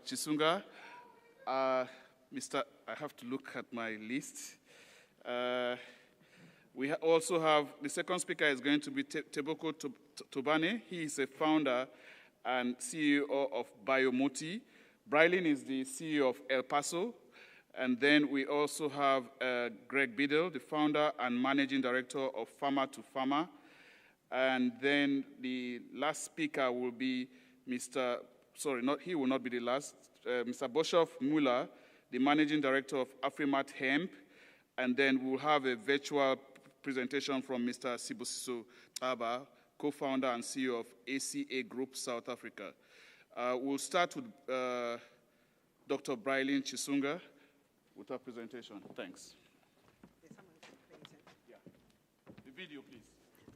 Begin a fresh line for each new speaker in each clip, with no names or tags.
Chisunga. I have to look at my list. We also have, the second speaker is going to be Teboko Tobane. He is a founder and CEO of Biomotive. Brylin is the CEO of El Paso. And then we also have Greg Biddle, the founder and managing director of Farmer to Farmer. And then the last speaker will be Mr. He will not be the last. Mr. Boshoff Muller, the managing director of Afrimat Hemp. And then we'll have a virtual presentation from Mr. Sibusiso Taba, co-founder and CEO of ACA Group South Africa. We'll start with Dr. Brylin Chisunga with our presentation. Thanks. Yeah. The video, please.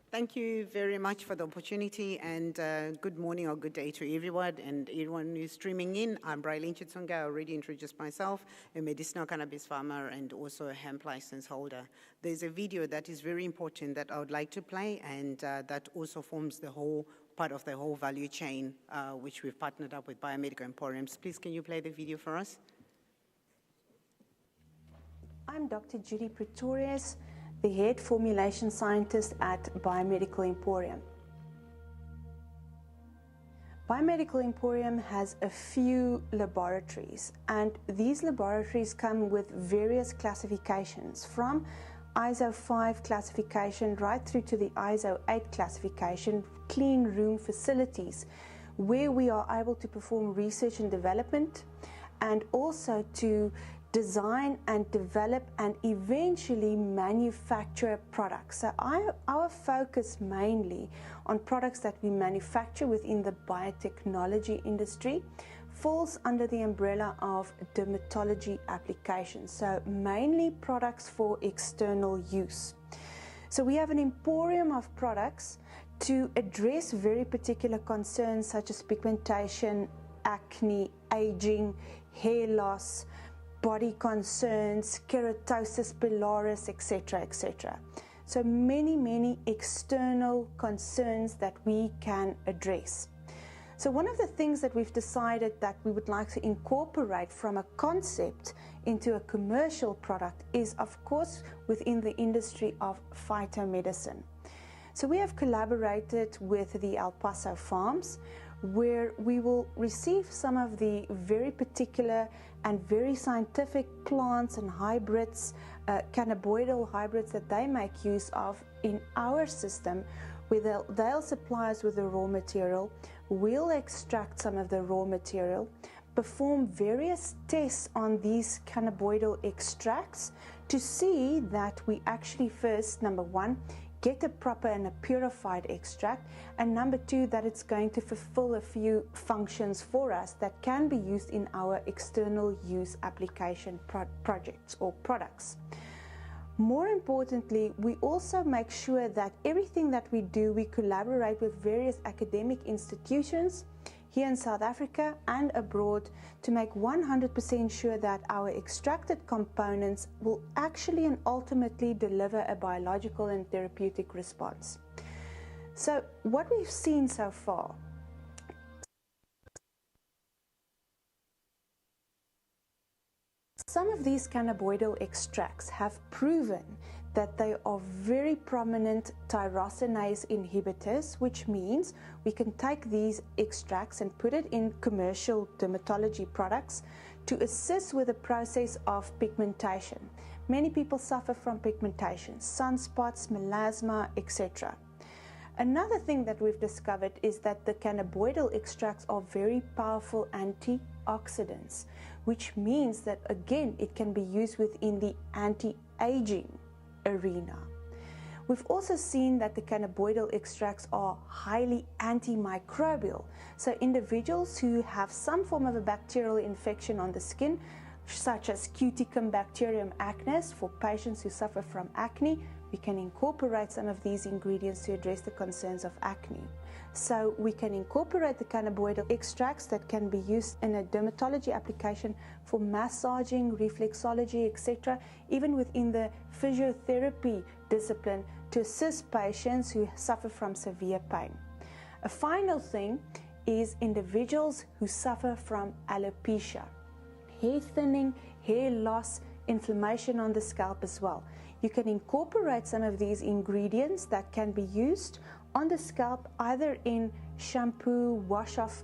Thank you very much for the opportunity, and good morning or good day to everyone and everyone who's streaming in. I'm Brylin Chisunga. I already introduced myself, a medicinal cannabis farmer and also a hemp license holder. There's a video that is very important that I would like to play, and that also forms the whole part of the whole value chain, which we've partnered up with Biomedical Emporiums. Please, can you play the video for us?
I'm Dr. Judy Pretorius, the head formulation scientist at Biomedical Emporium. Biomedical Emporium has a few laboratories, and these laboratories come with various classifications, from ISO 5 classification right through to the ISO 8 classification, clean room facilities, where we are able to perform research and development, and also to design and develop and eventually manufacture products. So our focus mainly on products that we manufacture within the biotechnology industry falls under the umbrella of dermatology applications, so mainly products for external use. So we have an emporium of products to address very particular concerns such as pigmentation, acne, aging, hair loss, body concerns, keratosis pilaris, etc., etc. So many external concerns that we can address. So one of the things that we've decided that we would like to incorporate from a concept into a commercial product is, of course, within the industry of phytomedicine. So we have collaborated with the El Paso farms, where we will receive some of the very particular and very scientific plants and hybrids, cannabinoid hybrids that they make use of in our system, where they'll supply us with the raw material, we'll extract some of the raw material, perform various tests on these cannabinoid extracts to see that we actually first, number one, get a proper and a purified extract, and number two, that it's going to fulfill a few functions for us that can be used in our external use application projects or products. More importantly, we also make sure that everything that we do, we collaborate with various academic institutions here in South Africa and abroad to make 100% sure that our extracted components will actually and ultimately deliver a biological and therapeutic response. So what we've seen so far, some of these cannabinoid extracts have proven that they are very prominent tyrosinase inhibitors, which means we can take these extracts and put it in commercial dermatology products to assist with the process of pigmentation. Many people suffer from pigmentation, sunspots, melasma, etc. Another thing that we've discovered is that the cannabinoid extracts are very powerful antioxidants, which means that, again, it can be used within the anti-aging arena. We've also seen that the cannabinoid extracts are highly antimicrobial. So individuals who have some form of a bacterial infection on the skin, such as Cuticum bacterium acnes, for patients who suffer from acne, we can incorporate some of these ingredients to address the concerns of acne. So we can incorporate the cannabinoid extracts that can be used in a dermatology application for massaging, reflexology, etc., even within the physiotherapy discipline to assist patients who suffer from severe pain. A final thing is individuals who suffer from alopecia, hair thinning, hair loss, inflammation on the scalp as well. You can incorporate some of these ingredients that can be used on the scalp, either in shampoo, wash-off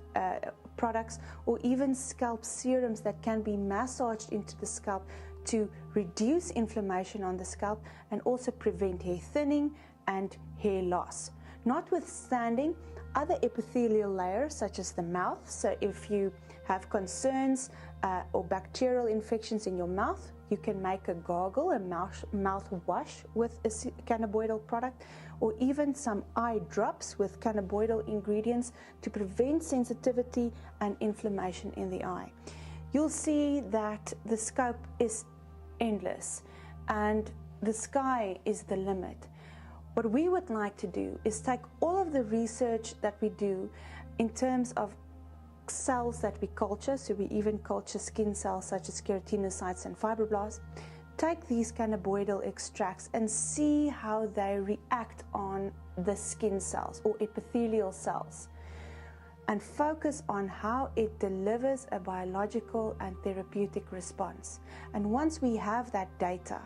products, or even scalp serums that can be massaged into the scalp to reduce inflammation on the scalp and also prevent hair thinning and hair loss. Notwithstanding other epithelial layers such as the mouth, so if you have concerns or bacterial infections in your mouth, you can make a gargle, a mouthwash with a cannabinoidal product, or even some eye drops with cannabinoidal ingredients to prevent sensitivity and inflammation in the eye. You'll see that the scope is endless and the sky is the limit. What we would like to do is take all of the research that we do in terms of cells that we culture, so we even culture skin cells such as keratinocytes and fibroblasts, take these cannabinoidal extracts and see how they react on the skin cells or epithelial cells, and focus on how it delivers a biological and therapeutic response. And once we have that data,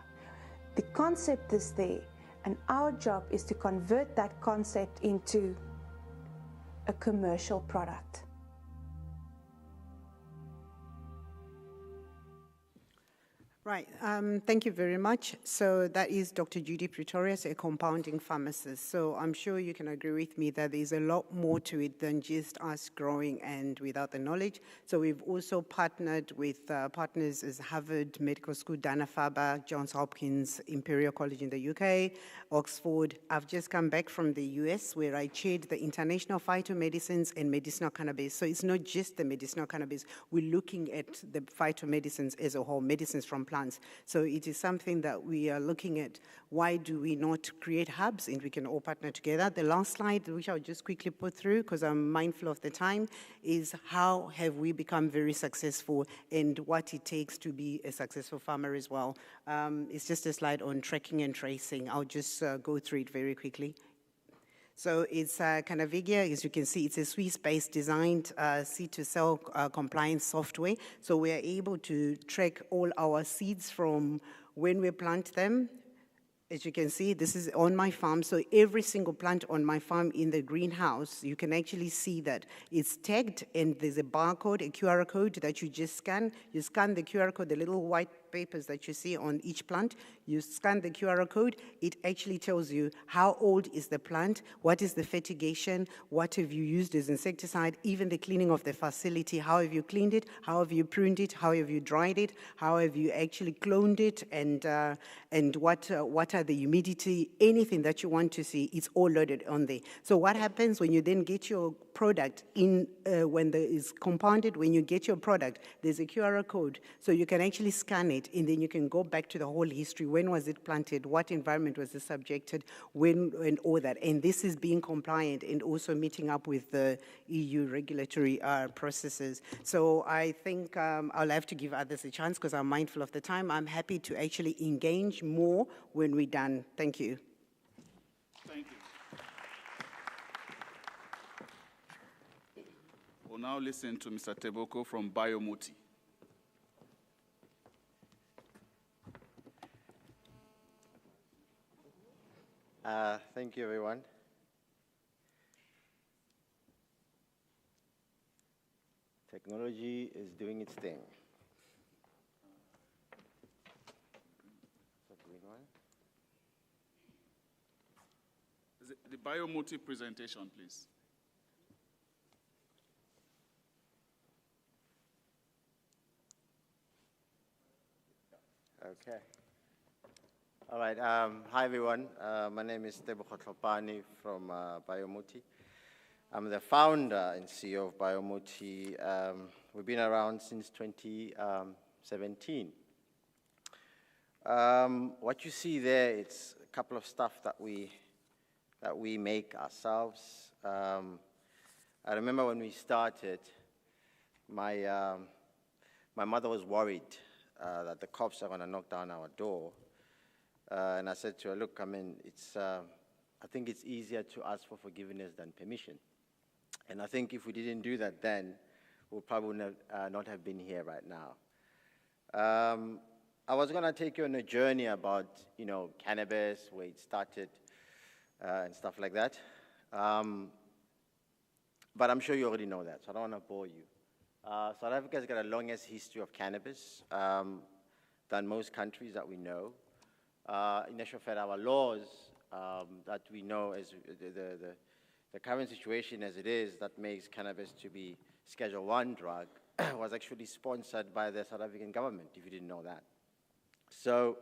the concept is there, and our job is to convert that concept into a commercial product.
Right, thank you very much. So that is Dr. Judy Pretorius, a compounding pharmacist. So I'm sure you can agree with me that there's a lot more to it than just us growing and without the knowledge. So we've also partnered with partners as Harvard Medical School, Dana-Farber, Johns Hopkins, Imperial College in the UK, Oxford. I've just come back from the US where I chaired the International Phytomedicines and Medicinal Cannabis. So it's not just the medicinal cannabis, we're looking at the phytomedicines as a whole, medicines from plants. So it is something that we are looking at. Why do we not create hubs and we can all partner together? The last slide, which I'll just quickly put through because I'm mindful of the time, is how have we become very successful and what it takes to be a successful farmer as well. It's just a slide on tracking and tracing. I'll just go through it very quickly. So it's Cannavigia, as you can see, it's a Swiss-based designed seed-to-sell compliance software. So we are able to track all our seeds from when we plant them. As you can see, this is on my farm. So every single plant on my farm in the greenhouse, you can actually see that it's tagged and there's a barcode, a QR code that you just scan. You scan the QR code, the little white papers that you see on each plant, you scan the QR code, it actually tells you how old is the plant, what is the fertigation, what have you used as insecticide, even the cleaning of the facility, how have you cleaned it, how have you pruned it, how have you dried it, how have you actually cloned it, and what are the humidity, anything that you want to see, it's all loaded on there. So what happens when you then get your product in, when it's compounded, when you get your product, there's a QR code, so you can actually scan it, and then you can go back to the whole history. When was it planted? What environment was it subjected? When, and all that. And this is being compliant and also meeting up with the EU regulatory processes. So I think I'll have to give others a chance because I'm mindful of the time. I'm happy to actually engage more when we're done. Thank you.
Thank you. We'll now listen to Mr. Teboko from Biomotive.
Thank you, everyone. Technology is doing its thing.
The Biomotive presentation, please.
Okay. All right. Hi, everyone. My name is Teboko Tlhopane from Biomotive. I'm the founder and CEO of Biomotive. We've been around since 2017. What you see there, it's a couple of stuff that we make ourselves. I remember when we started, my mother was worried that the cops are going to knock down our door. And I said to her, look, I mean, I think it's easier to ask for forgiveness than permission. And I think if we didn't do that then, we'll probably not have been here right now. I was going to take you on a journey about, cannabis, where it started, and stuff like that. But I'm sure you already know that, so I don't want to bore you. South Africa's got a longest history of cannabis than most countries that we know. In actual fact, our laws that we know as the current situation as it is that makes cannabis to be Schedule I drug was actually sponsored by the South African government, if you didn't know that. So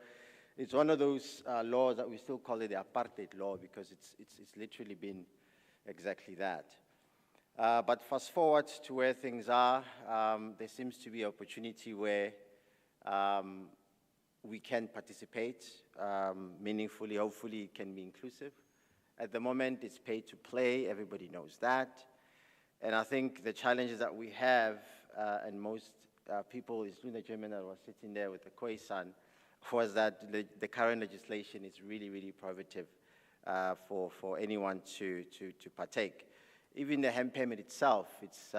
it's one of those laws that we still call it the apartheid law because it's literally been exactly that. But fast forward to where things are, there seems to be an opportunity where we can participate meaningfully, hopefully it can be inclusive. At the moment, it's pay to play, everybody knows that. And I think the challenges that we have, and most people, including the gentleman that was sitting there with the Khoisan, was that the current legislation is really, really prohibitive for anyone to partake. Even the hemp permit itself, it's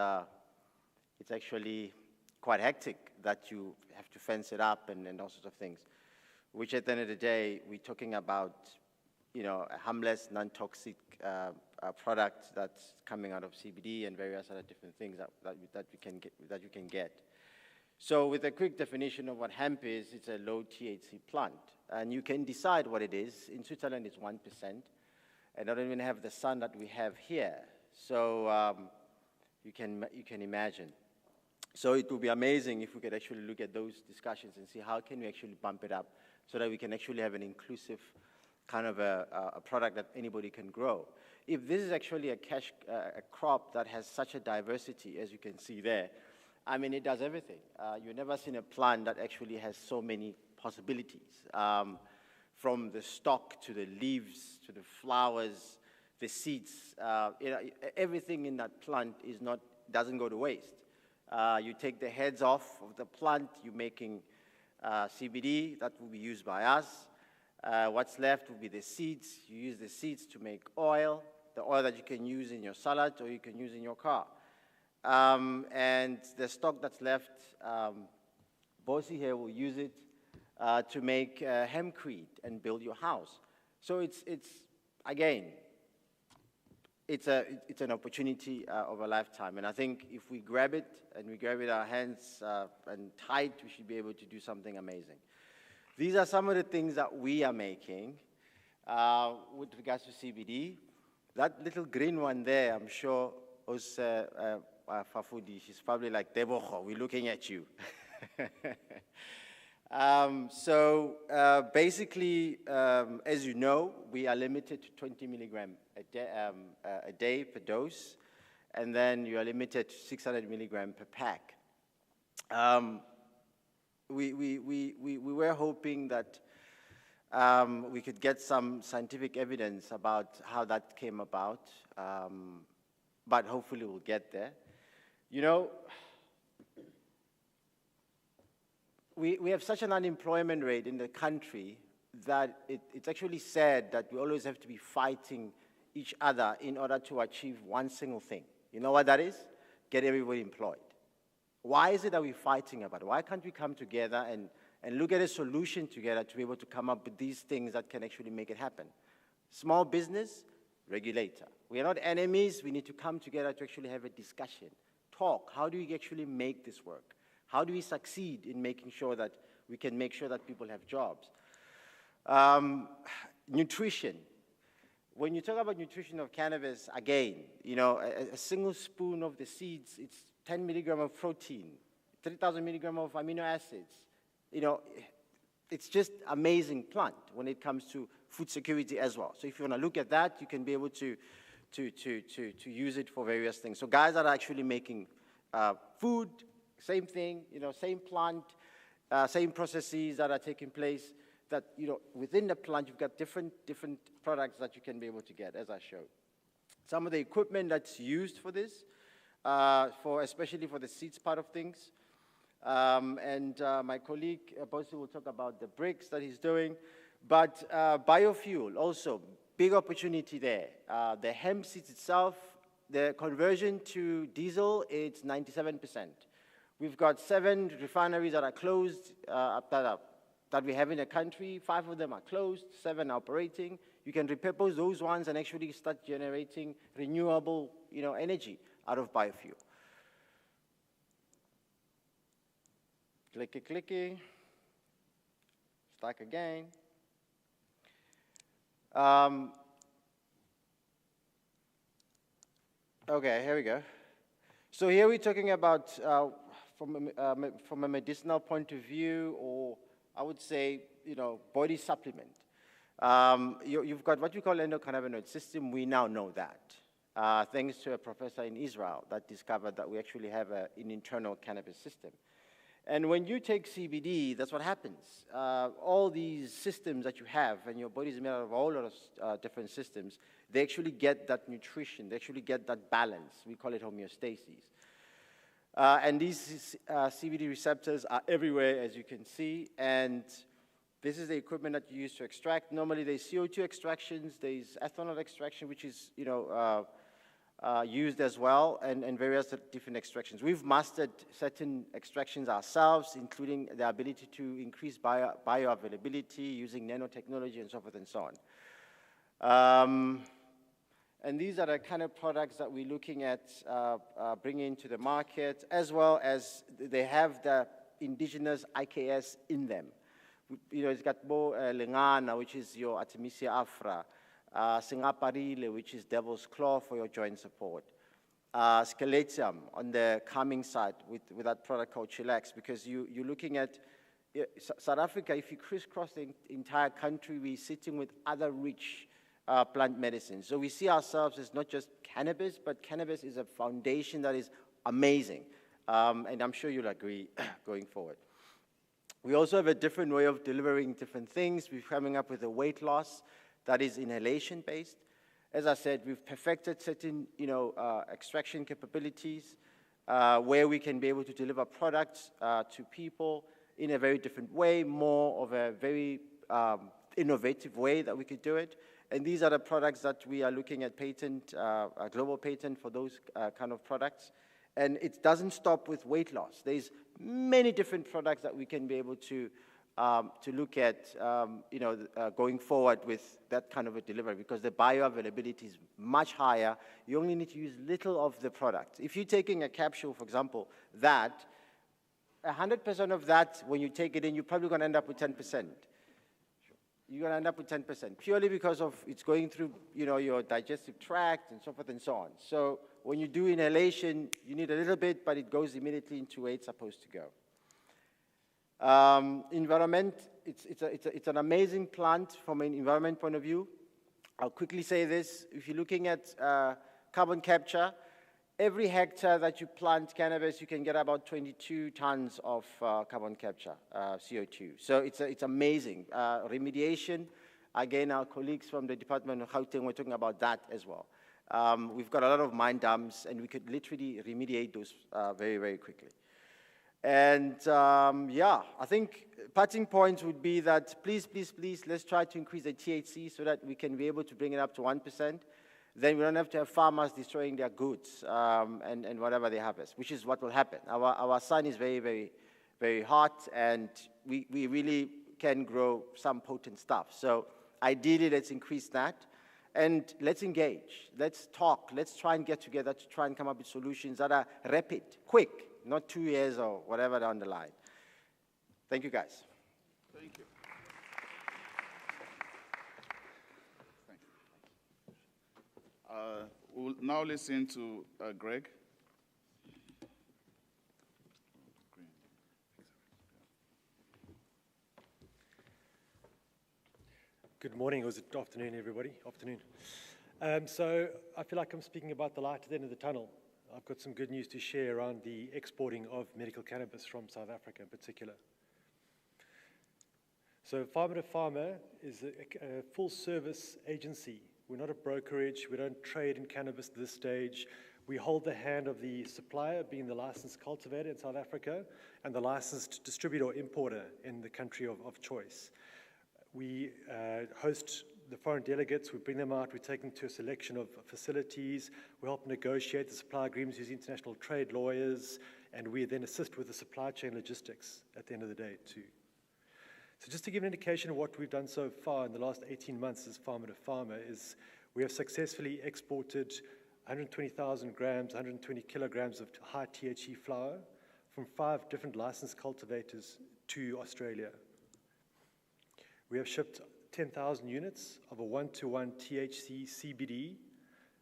actually quite hectic that you have to fence it up and all sorts of things, which at the end of the day, we're talking about, a harmless, non-toxic product that's coming out of CBD and various other different things that you can get. So with a quick definition of what hemp is, it's a low THC plant. And you can decide what it is. In Switzerland, it's 1%. And I don't even have the sun that we have here. So you can imagine. So it would be amazing if we could actually look at those discussions and see how can we actually bump it up so that we can actually have an inclusive kind of a product that anybody can grow. If this is actually a crop that has such a diversity, as you can see there, I mean, it does everything. You've never seen a plant that actually has so many possibilities, from the stalk to the leaves to the flowers, the seeds. Everything in that plant doesn't go to waste. You take the heads off of the plant, you're making CBD that will be used by us. What's left will be the seeds. You use the seeds to make oil, the oil that you can use in your salad or you can use in your car. And the stock that's left, Bossy here will use it to make hempcrete and build your house. So it's an opportunity of a lifetime. And I think if we grab it and we grab it our hands and tight, we should be able to do something amazing. These are some of the things that we are making with regards to CBD. That little green one there, I'm sure, Fafudi, she's probably like, Debocho, we're looking at you. Basically, as you know, we are limited to 20 milligram a day per dose, and then you are limited to 600 milligram per pack. We were hoping that we could get some scientific evidence about how that came about, but hopefully we'll get there. We have such an unemployment rate in the country that it's actually sad that we always have to be fighting each other in order to achieve one single thing. You know what that is? Get everybody employed. Why is it that we're fighting about it? Why can't we come together and look at a solution together to be able to come up with these things that can actually make it happen? Small business, regulator. We are not enemies. We need to come together to actually have a discussion. Talk. How do we actually make this work? How do we succeed in making sure that we can make sure that people have jobs? Nutrition. When you talk about nutrition of cannabis, again, a single spoon of the seeds, it's 10 milligram of protein, 3,000 milligram of amino acids. It's just amazing plant when it comes to food security as well. So if you want to look at that, you can be able to use it for various things. So guys that are actually making food, same thing, same plant, same processes that are taking place, that, within the plant, you've got different products that you can be able to get, as I showed. Some of the equipment that's used for this, especially for the seeds part of things. My colleague, Bosi, will talk about the bricks that he's doing. But biofuel, also, big opportunity there. The hemp seeds itself, the conversion to diesel, it's 97%. We've got 7 refineries that are closed, that we have in the country. 5 of them are closed, 7 are operating. You can repurpose those ones and actually start generating renewable, energy out of biofuel. Clicky, clicky. Stuck again. Okay, here we go. So here we're talking about, from a medicinal point of view, or I would say, body supplement. You've got what you call endocannabinoid system. We now know that, thanks to a professor in Israel that discovered that we actually have an internal cannabis system. And when you take CBD, that's what happens. All these systems that you have, and your body is made out of a whole lot of different systems, they actually get that nutrition, they actually get that balance. We call it homeostasis. And these CBD receptors are everywhere, as you can see, and this is the equipment that you use to extract. Normally, there's CO2 extractions, there's ethanol extraction, which is, used as well, and various different extractions. We've mastered certain extractions ourselves, including the ability to increase bioavailability using nanotechnology and so forth and so on. And these are the kind of products that we're looking at bringing to the market, as well as they have the indigenous IKS in them. It's got more lengana, which is your Artemisia afra, Singaparile, which is devil's claw for your joint support, Skeletium on the calming side with that product called Chillax, because you're looking at South Africa. If you crisscross the entire country, we're sitting with other rich plant medicines. So we see ourselves as not just cannabis, but cannabis is a foundation that is amazing, and I'm sure you'll agree going forward. We also have a different way of delivering different things. We're coming up with a weight loss that is inhalation-based. As I said, we've perfected certain, extraction capabilities where we can be able to deliver products to people in a very different way, more of a very innovative way that we could do it. And these are the products that we are looking at patent, a global patent for those kind of products. And it doesn't stop with weight loss. There's many different products that we can be able to look at, going forward with that kind of a delivery, because the bioavailability is much higher. You only need to use little of the product. If you're taking a capsule, for example, 100% of that, when you take it in, you're probably going to end up with 10%. You're going to end up with 10%, purely because of it's going through, your digestive tract and so forth and so on. So when you do inhalation, you need a little bit, but it goes immediately into where it's supposed to go. Environment, it's an amazing plant from an environment point of view. I'll quickly say this. If you're looking at carbon capture, every hectare that you plant cannabis, you can get about 22 tons of carbon capture, CO2. So it's amazing. Remediation, again, our colleagues from the Department of Gauteng were talking about that as well. We've got a lot of mine dumps, and we could literally remediate those very, very quickly. And I think parting points would be that please, let's try to increase the THC so that we can be able to bring it up to 1%. Then we don't have to have farmers destroying their goods and whatever they harvest, which is what will happen. Our sun is very, very, very hot, and we really can grow some potent stuff. So ideally, let's increase that. And let's engage. Let's talk. Let's try and get together to try and come up with solutions that are rapid, quick, not 2 years or whatever down the line. Thank you, guys.
Thank you. We'll now listen to Greg.
Good morning, or is it afternoon, everybody? Afternoon. So I feel like I'm speaking about the light at the end of the tunnel. I've got some good news to share around the exporting of medical cannabis from South Africa in particular. So Farmer to Farmer is a full-service agency. We're not a brokerage. We don't trade in cannabis at this stage. We hold the hand of the supplier, being the licensed cultivator in South Africa, and the licensed distributor or importer in the country of choice. We host the foreign delegates, we bring them out, we take them to a selection of facilities, we help negotiate the supply agreements using international trade lawyers, and we then assist with the supply chain logistics at the end of the day too. So just to give an indication of what we've done so far in the last 18 months as farmer to farmer is we have successfully exported 120,000 grams, 120 kilograms of high THC flower from 5 different licensed cultivators to Australia. We have shipped 10,000 units of a 1-to-1 THC CBD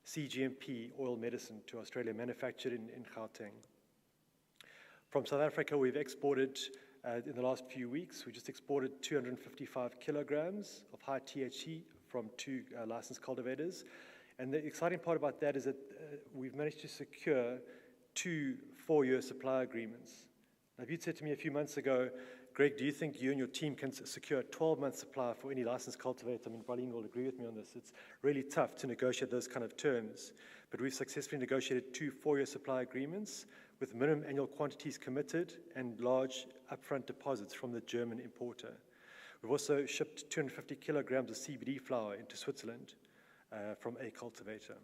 CGMP oil medicine to Australia, manufactured in Gauteng. From South Africa, we've exported, in the last few weeks, we just exported 255 kilograms of high THC from 2 licensed cultivators. And the exciting part about that is that we've managed to secure 2 4-year supply agreements. Now, if you'd said to me a few months ago, Greg, do you think you and your team can secure a 12-month supply for any licensed cultivator? I mean, Brylene will agree with me on this. It's really tough to negotiate those kind of terms. But we've successfully negotiated 2 4-year supply agreements with minimum annual quantities committed and large upfront deposits from the German importer. We've also shipped 250 kilograms of CBD flower into Switzerland from a cultivator.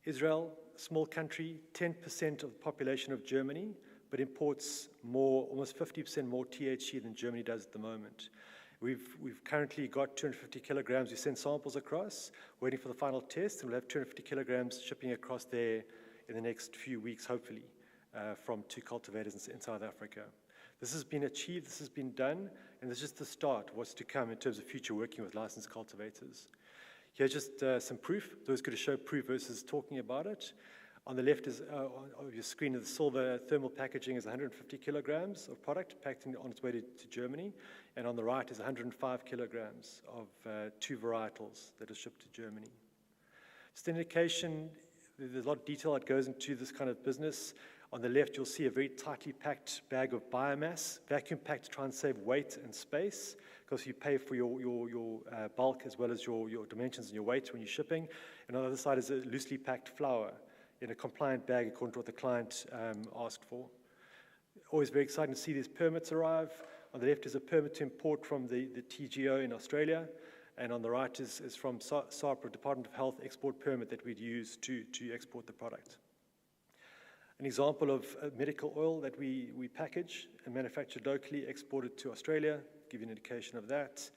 Israel, small country, 10% of the population of Germany, but imports almost 50% more THC than Germany does at the moment. We've currently got 250 kilograms. We send samples across, waiting for the final test, and we'll have 250 kilograms shipping across there in the next few weeks, hopefully, from 2 cultivators in South Africa. This has been achieved, this has been done, and this is just the start of what's to come in terms of future working with licensed cultivators. Here's just some proof. It's always good to show proof versus talking about it. On the left is of your screen, the silver thermal packaging is 150 kilograms of product packed on its way to Germany. And on the right is 105 kilograms of 2 varietals that are shipped to Germany. Just an indication, there's a lot of detail that goes into this kind of business. On the left, you'll see a very tightly packed bag of biomass, vacuum packed to try and save weight and space, because you pay for your bulk as well as your dimensions and your weight when you're shipping. And on the other side is a loosely packed flour in a compliant bag according to what the client asked for. Always very exciting to see these permits arrive. On the left is a permit to import from the TGO in Australia, and on the right is from SARPA, Department of Health export permit that we'd use to export the product. An example of a medical oil that we package and manufacture locally, exported to Australia, give you an indication of that.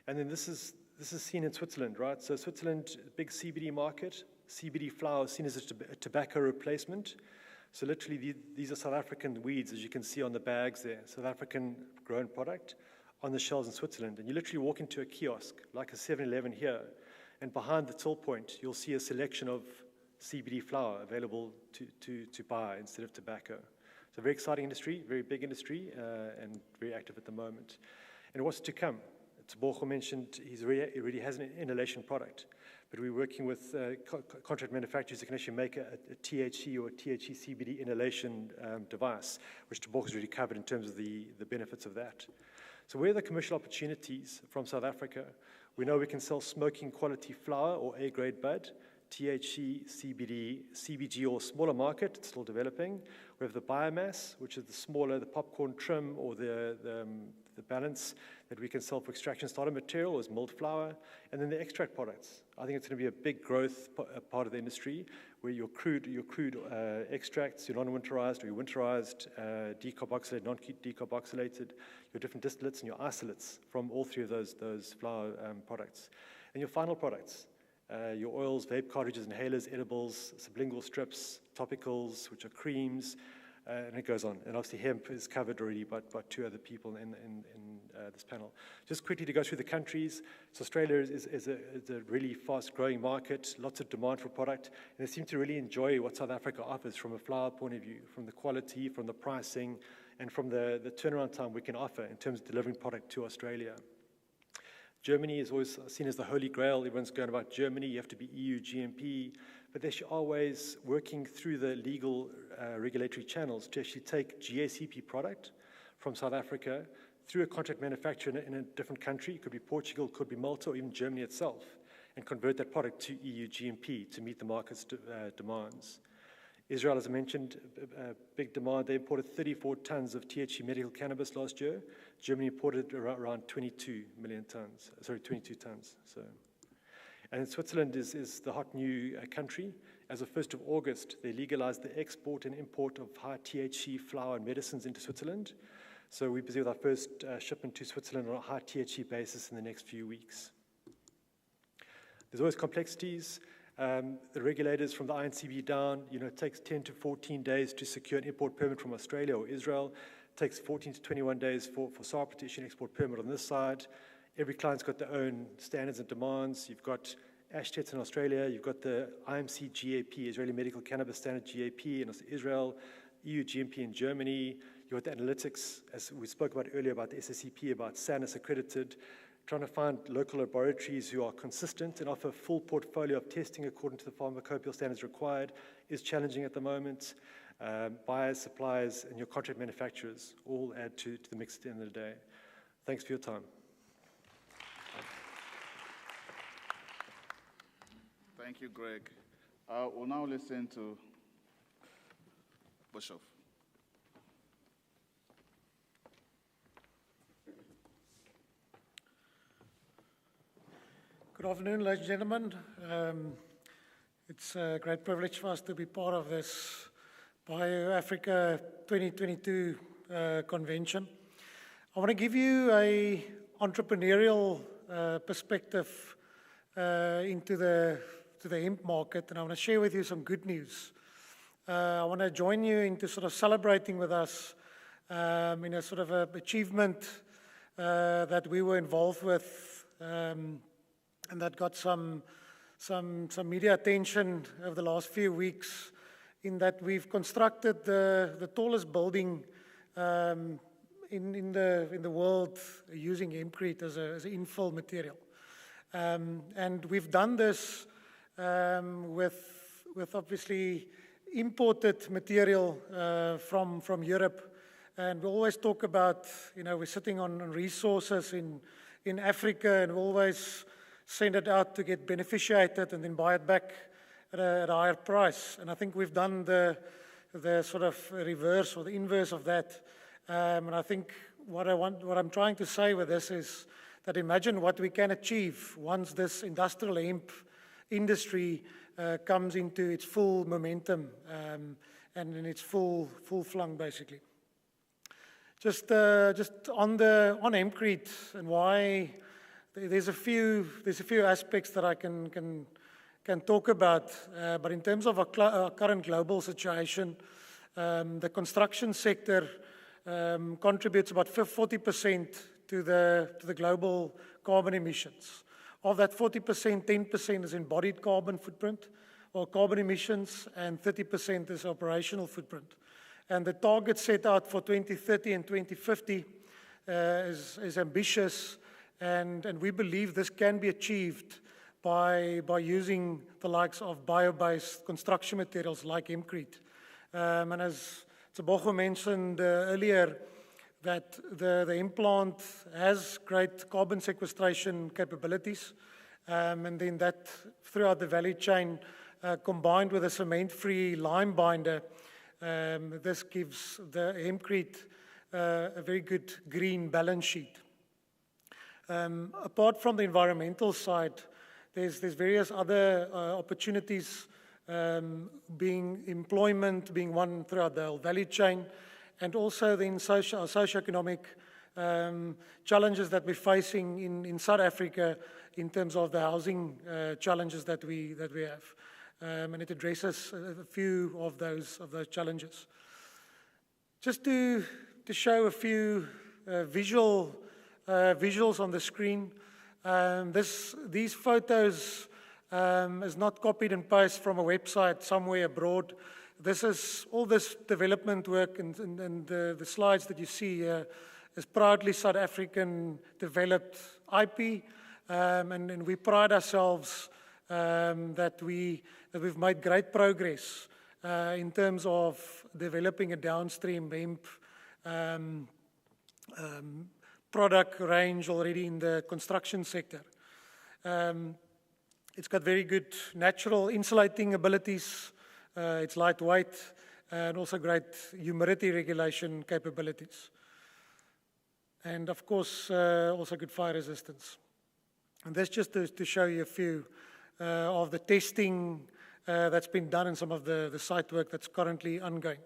And then this is seen in Switzerland, right? So Switzerland, big CBD market. CBD flower is seen as a tobacco replacement. So literally these are South African weeds, as you can see on the bags there. South African grown product on the shelves in Switzerland. And you literally walk into a kiosk, like a 7-Eleven here, and behind the till point, you'll see a selection of CBD flower available to buy instead of tobacco. It's a very exciting industry, very big industry, and very active at the moment. And what's to come? Tebogo mentioned he already has an inhalation product, but we're working with contract manufacturers that can actually make a THC or a THC CBD inhalation device, which Tebogo's already covered in terms of the benefits of that. So where are the commercial opportunities from South Africa? We know we can sell smoking quality flower or A-grade bud, THC, CBD, CBG or smaller market, it's still developing. We have the biomass, which is the smaller, the popcorn trim or the balance that we can sell for extraction starter material as milled flour. And then the extract products. I think it's going to be a big growth part of the industry where your crude extracts, your non-winterized or your winterized, decarboxylated, non-decarboxylated, your different distillates and your isolates from all 3 of those flour products. And your final products. Your oils, vape cartridges, inhalers, edibles, sublingual strips, topicals, which are creams, and it goes on. And obviously hemp is covered already by 2 other people in this panel. Just quickly to go through the countries. So Australia is a really fast-growing market, lots of demand for product, and they seem to really enjoy what South Africa offers from a flower point of view, from the quality, from the pricing, and from the turnaround time we can offer in terms of delivering product to Australia. Germany is always seen as the holy grail. Everyone's going about Germany. You have to be EU GMP. But they're always working through the legal regulatory channels to actually take GACP product from South Africa through a contract manufacturer in a different country. It could be Portugal, could be Malta, or even Germany itself, and convert that product to EU GMP to meet the market's demands. Israel, as I mentioned, big demand. They imported 34 tons of THC medical cannabis last year. Germany imported around 22 tons. So, and Switzerland is the hot new country. As of 1st of August, they legalized the export and import of high THC flower and medicines into Switzerland. So we're busy with our first shipment to Switzerland on a high THC basis in the next few weeks. There's always complexities. The regulators from the INCB down, it takes 10 to 14 days to secure an import permit from Australia or Israel. It takes 14 to 21 days for SARP to issue an export permit on this side. Every client's got their own standards and demands. You've got ASHTETs in Australia, you've got the IMC GAP, Israeli Medical Cannabis Standard GAP in Israel, EU GMP in Germany, you've got the analytics, as we spoke about earlier, about the SSCP, about SANUS accredited, trying to find local laboratories who are consistent and offer a full portfolio of testing according to the pharmacopoeial standards required is challenging at the moment. Buyers, suppliers, and your contract manufacturers all add to the mix at the end of the day. Thanks for your time.
Thank you, Greg. We'll now listen to Bishop.
Good afternoon, ladies and gentlemen. It's a great privilege for us to be part of this BioAfrica 2022 convention. I want to give you an entrepreneurial perspective into the hemp market, and I want to share with you some good news. I want to join you into sort of celebrating with us in a sort of a achievement that we were involved with, and that got some media attention over the last few weeks, in that we've constructed the tallest building in the world using hempcrete as an infill material. And we've done this with obviously imported material from Europe. And we always talk about, we're sitting on resources in Africa, and we always send it out to get beneficiated and then buy it back at a higher price. And I think we've done the sort of reverse or the inverse of that. And I think what I'm trying to say with this is that imagine what we can achieve once this industrial hemp industry comes into its full momentum and in its full flung, basically. Just on hempcrete and why. There's a few aspects that I can talk about, but in terms of our current global situation, the construction sector contributes about 40% to the global carbon emissions. Of that 40%, 10% is embodied carbon footprint or carbon emissions, and 30% is operational footprint. And the target set out for 2030 and 2050 is ambitious. And we believe this can be achieved by using the likes of bio-based construction materials like hempcrete. And as Tsabogo mentioned earlier, that the hemp plant has great carbon sequestration capabilities, and then that throughout the value chain, combined with a cement-free lime binder, this gives the hempcrete a very good green balance sheet. Apart from the environmental side, there's various other opportunities, employment being one throughout the whole value chain, and also then socioeconomic challenges that we're facing in South Africa in terms of the housing challenges that we have, and it addresses a few of those challenges. Just to show a few visuals on the screen. These photos is not copied and pasted from a website somewhere abroad. This is all this development work and the slides that you see here is proudly South African developed IP, and we pride ourselves that we've made great progress in terms of developing a downstream hemp product range already in the construction sector. It's got very good natural insulating abilities, it's lightweight, and also great humidity regulation capabilities. And of course, also good fire resistance. And that's just to show you a few of the testing that's been done and some of the site work that's currently ongoing.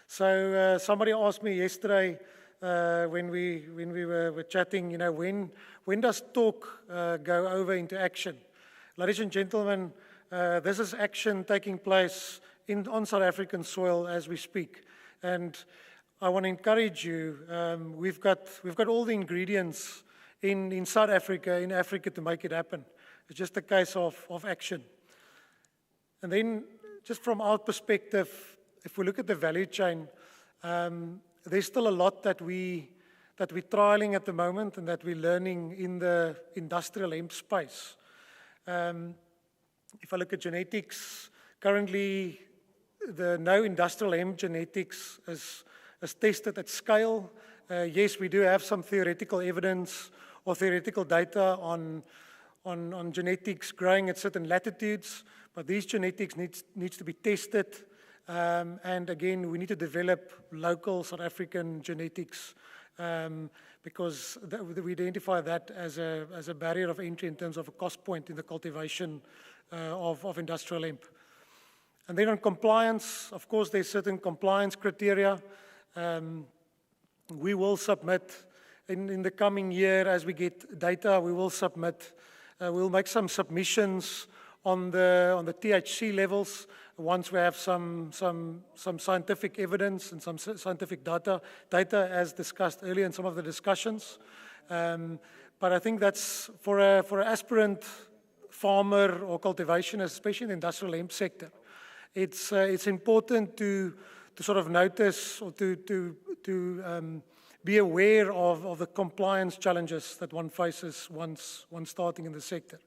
So somebody asked me yesterday when we were chatting, when does talk go over into action? Ladies and gentlemen, this is action taking place on South African soil as we speak. And I want to encourage you, we've got all the ingredients in South Africa, in Africa, to make it happen. It's just a case of action. And then, just from our perspective, if we look at the value chain, there's still a lot that we're trialing at the moment and that we're learning in the industrial hemp space. If I look at genetics, currently no industrial hemp genetics is tested at scale. Yes, we do have some theoretical evidence or theoretical data on genetics growing at certain latitudes, but these genetics needs to be tested. And again, we need to develop local South African genetics because we identify that as a barrier of entry in terms of a cost point in the cultivation of industrial hemp. And then on compliance, of course, there's certain compliance criteria. We will submit in the coming year as we get data. We will submit. We'll make some submissions on the THC levels once we have some scientific evidence and some scientific data as discussed earlier in some of the discussions. But I think that's for an aspirant farmer or cultivation, especially in the industrial hemp sector. It's important to sort of notice or to be aware of the compliance challenges that one faces once starting in the sector.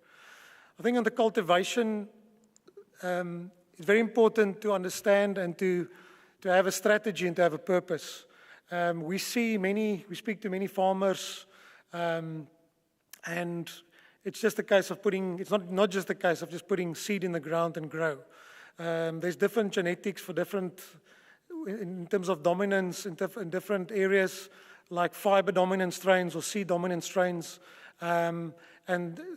I think on the cultivation, it's very important to understand and to have a strategy and to have a purpose. We speak to many farmers, and it's just a case of it's not just a case of just putting seed in the ground and grow. There's different genetics for different, in terms of dominance in different areas, like fiber dominant strains or seed dominant strains, and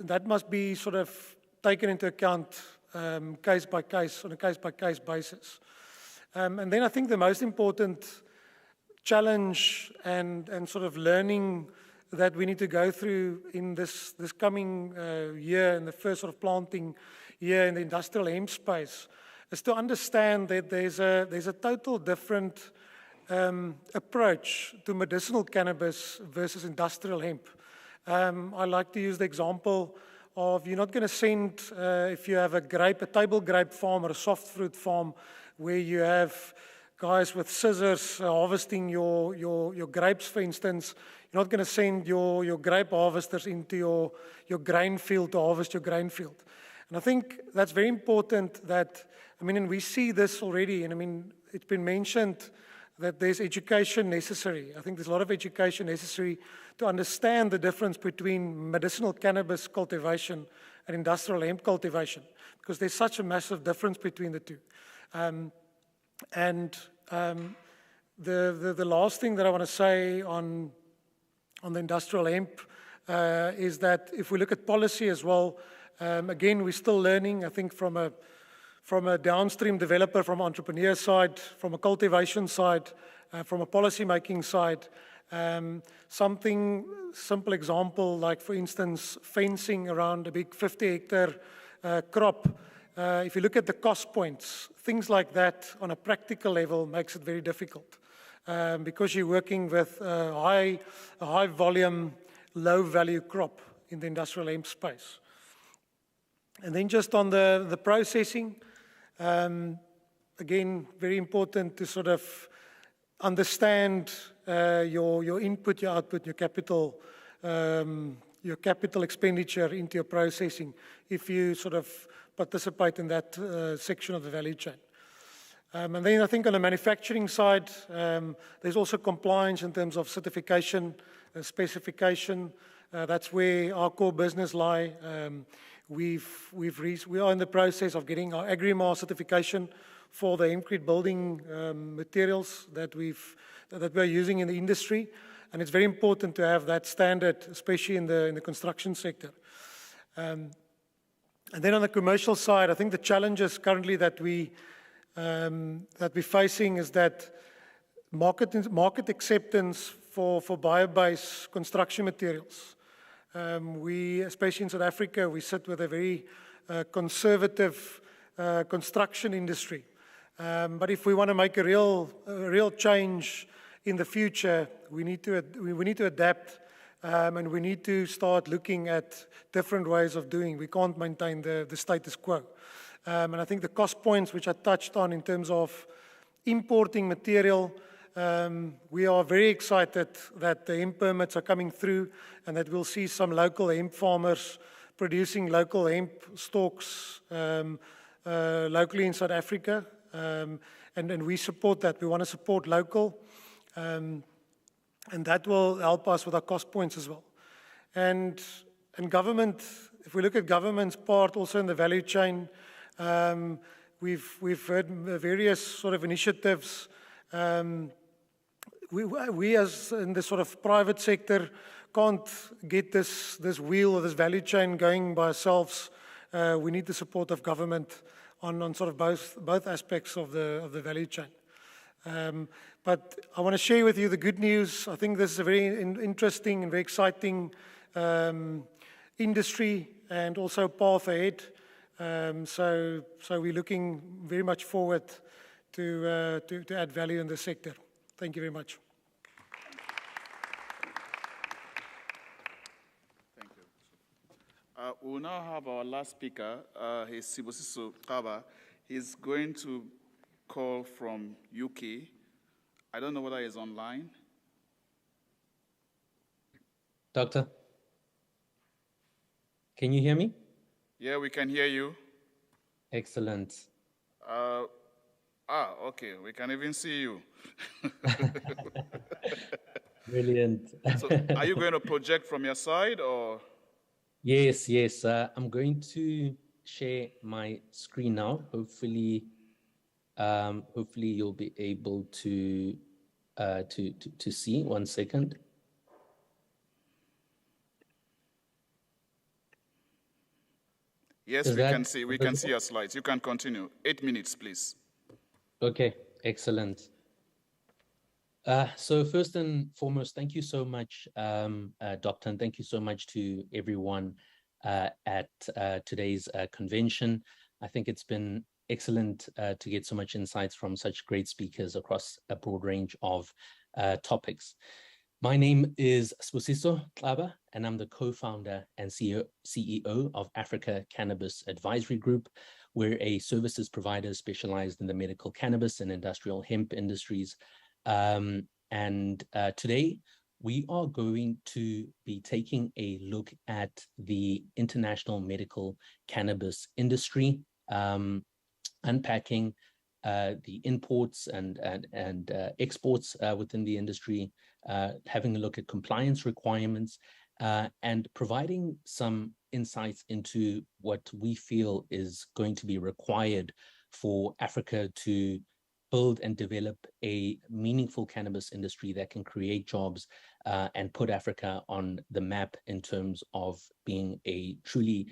that must be sort of taken into account case by case, on a case-by-case basis. And then I think the most important challenge and sort of learning that we need to go through in this coming year, in the first sort of planting year in the industrial hemp space, is to understand that there's a total different approach to medicinal cannabis versus industrial hemp. I like to use the example of you're not going to send, if you have a table grape farm or a soft fruit farm where you have guys with scissors harvesting your grapes, for instance, you're not going to send your grape harvesters into your grain field to harvest your grain field. And I think that's very important and we see this already, and it's been mentioned that there's education necessary. I think there's a lot of education necessary to understand the difference between medicinal cannabis cultivation and industrial hemp cultivation, because there's such a massive difference between the two. The last thing that I want to say on the industrial hemp is that if we look at policy as well, again, we're still learning, I think, from a downstream developer, from an entrepreneur side, from a cultivation side, from a policy-making side. Something simple example, like, for instance, fencing around a big 50-hectare crop. If you look at the cost points, things like that on a practical level makes it very difficult because you're working with a high volume, low value crop in the industrial hemp space. And then just on the processing, again, very important to sort of understand your input, your output, your capital expenditure into your processing if you sort of participate in that section of the value chain. And then I think on the manufacturing side, there's also compliance in terms of certification, specification. That's where our core business lie. we are in the process of getting our Agri-Mar certification for the hempcrete building materials that we're using in the industry. And it's very important to have that standard, especially in the construction sector. And then on the commercial side, I think the challenges currently that we're facing is that market acceptance for bio-based construction materials. We, especially in South Africa, we sit with a very conservative construction industry. But if we want to make a real change in the future, we need to adapt, and we need to start looking at different ways of doing. We can't maintain the status quo. And I think the cost points which I touched on in terms of importing material, we are very excited that the hemp permits are coming through and that we'll see some local hemp farmers producing local hemp stalks locally in South Africa. And we support that. We want to support local. And that will help us with our cost points as well. And government, if we look at government's part also in the value chain, we've heard various sort of initiatives. We as in the sort of private sector can't get this wheel or this value chain going by ourselves. We need the support of government on sort of both aspects of the value chain. But I want to share with you the good news. I think this is a very interesting and very exciting industry and also path ahead. So we're looking very much forward to add value in the sector. Thank you very much.
Thank you. We'll now have our last speaker. He's Sibusiso Kaba. He's going to call from UK. I don't know whether he's online.
Doctor, can you hear me?
Yeah, we can hear you.
Excellent.
Okay, we can even see you.
Brilliant.
So are you going to project from your side or?
Yes. I'm going to share my screen now. Hopefully you'll be able to see. 1 second.
Yes, we can see. We can see your slides. You can continue. 8 minutes, please.
Okay, excellent. So first and foremost, thank you so much, Doctor, and thank you so much to everyone at today's convention. I think it's been excellent to get so much insights from such great speakers across a broad range of topics. My name is Sibusiso Kaba, and I'm the co-founder and CEO of Africa Cannabis Advisory Group. We're a services provider specialized in the medical cannabis and industrial hemp industries. Today, we are going to be taking a look at the international medical cannabis industry, unpacking the imports and exports within the industry, having a look at compliance requirements, and providing some insights into what we feel is going to be required for Africa to build and develop a meaningful cannabis industry that can create jobs and put Africa on the map in terms of being a truly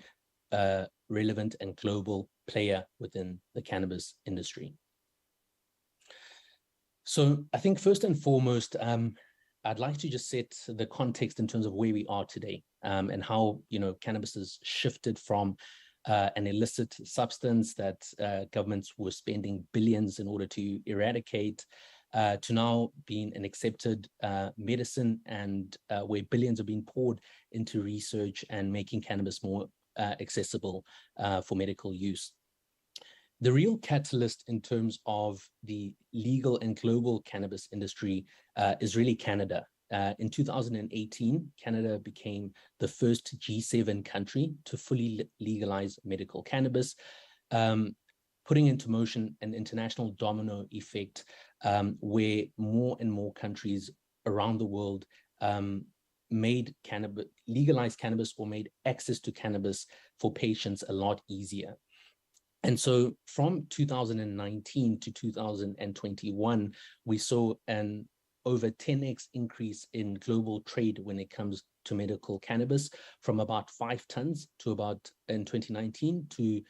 relevant and global player within the cannabis industry. So I think first and foremost, I'd like to just set the context in terms of where we are today and how cannabis has shifted from an illicit substance that governments were spending billions in order to eradicate to now being an accepted medicine and where billions are being poured into research and making cannabis more accessible for medical use. The real catalyst in terms of the legal and global cannabis industry is really Canada. In 2018, Canada became the first G7 country to fully legalize medical cannabis, putting into motion an international domino effect where more and more countries around the world legalized cannabis or made access to cannabis for patients a lot easier. And so from 2019 to 2021, we saw an over 10x increase in global trade when it comes to medical cannabis, from about 5 tons to about in 2019 to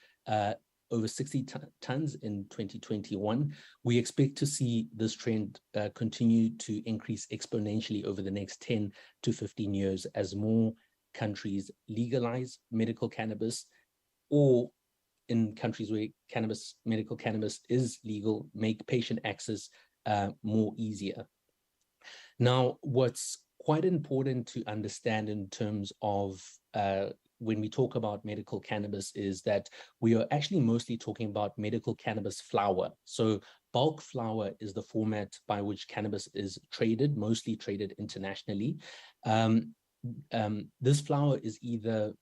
over 60 tons in 2021. We expect to see this trend continue to increase exponentially over the next 10 to 15 years as more countries legalize medical cannabis, or in countries where medical cannabis is legal, make patient access more easier. Now, what's quite important to understand in terms of when we talk about medical cannabis is that we are actually mostly talking about medical cannabis flower. So bulk flower is the format by which cannabis is traded, mostly traded internationally. This flower is either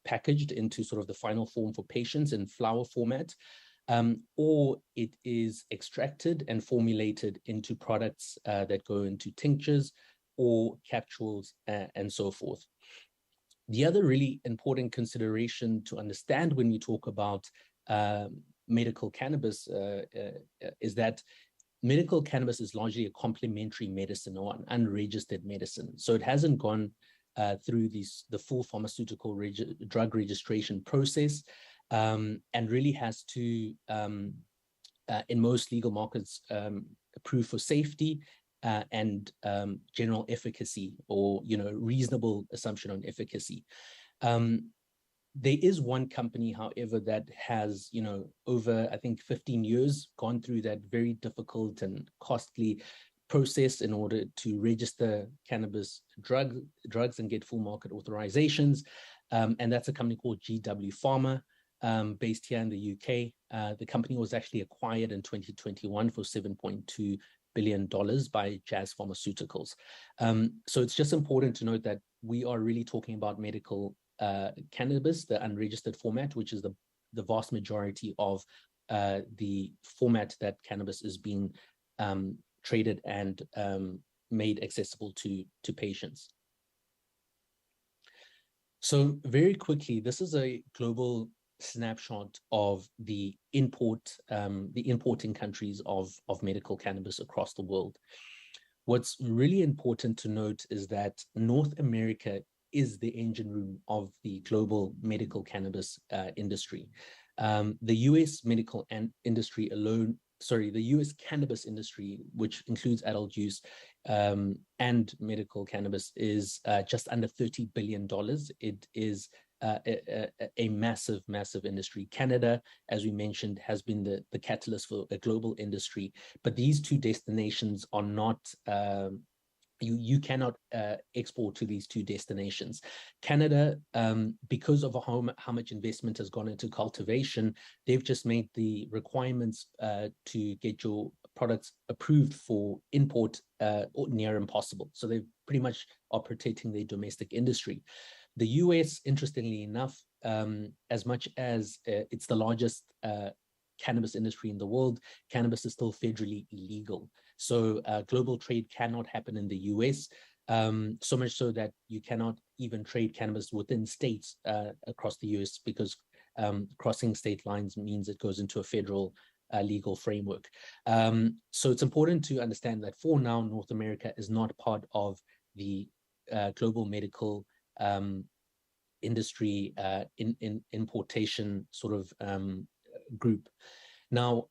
packaged into sort of the final form for patients in flower format, or it is extracted and formulated into products that go into tinctures or capsules and so forth. The other really important consideration to understand when we talk about medical cannabis is that medical cannabis is largely a complementary medicine or an unregistered medicine. So it hasn't gone through the full pharmaceutical drug registration process, and really has to, in most legal markets, prove for safety and general efficacy, or reasonable assumption on efficacy. There is one company, however, that has, over, I think, 15 years gone through that very difficult and costly process in order to register cannabis drugs and get full market authorizations. And that's a company called GW Pharma, based here in the UK. The company was actually acquired in 2021 for $7.2 billion by Jazz Pharmaceuticals. So it's just important to note that we are really talking about medical cannabis, the unregistered format, which is the vast majority of the format that cannabis is being traded and made accessible to patients. So very quickly, this is a global snapshot of the importing countries of medical cannabis across the world. What's really important to note is that North America is the engine room of the global medical cannabis industry. The US medical industry alone, the US cannabis industry, which includes adult use and medical cannabis, is just under $30 billion. It is a massive, massive industry. Canada, as we mentioned, has been the catalyst for a global industry, but these two destinations are not, you cannot export to these two destinations. Canada, because of how much investment has gone into cultivation, they've just made the requirements to get your products approved for import near impossible. So they pretty much are protecting their domestic industry. The US, interestingly enough, as much as it's the largest cannabis industry in the world, cannabis is still federally illegal. So global trade cannot happen in the US, so much so that you cannot even trade cannabis within states across the US, because crossing state lines means it goes into a federal legal framework. So it's important to understand that for now, North America is not part of the global medical industry in importation sort of group. Now,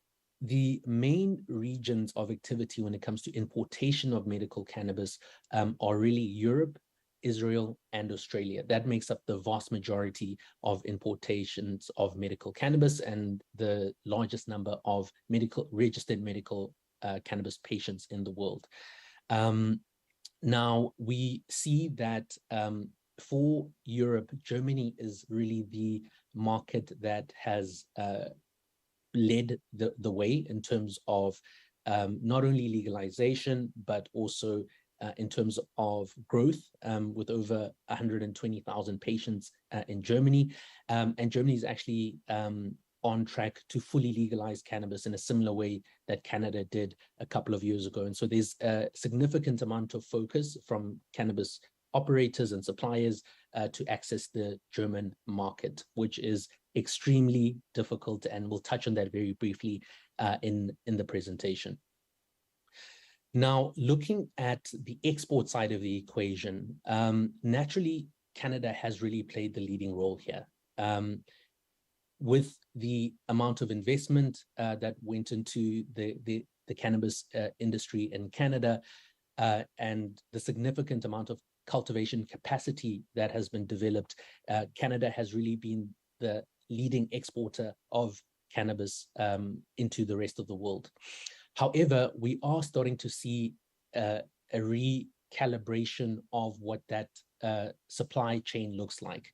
the main regions of activity when it comes to importation of medical cannabis are really Europe, Israel, and Australia. That makes up the vast majority of importations of medical cannabis and the largest number of registered medical cannabis patients in the world. Now, we see that for Europe, Germany is really the market that has led the way in terms of not only legalization, but also in terms of growth, with over 120,000 patients in Germany. And Germany is actually on track to fully legalize cannabis in a similar way that Canada did a couple of years ago. And so there's a significant amount of focus from cannabis operators and suppliers to access the German market, which is extremely difficult, and we'll touch on that very briefly in the presentation. Now, looking at the export side of the equation, naturally, Canada has really played the leading role here. With the amount of investment that went into the cannabis industry in Canada and the significant amount of cultivation capacity that has been developed, Canada has really been the leading exporter of cannabis into the rest of the world. However, we are starting to see a recalibration of what that supply chain looks like.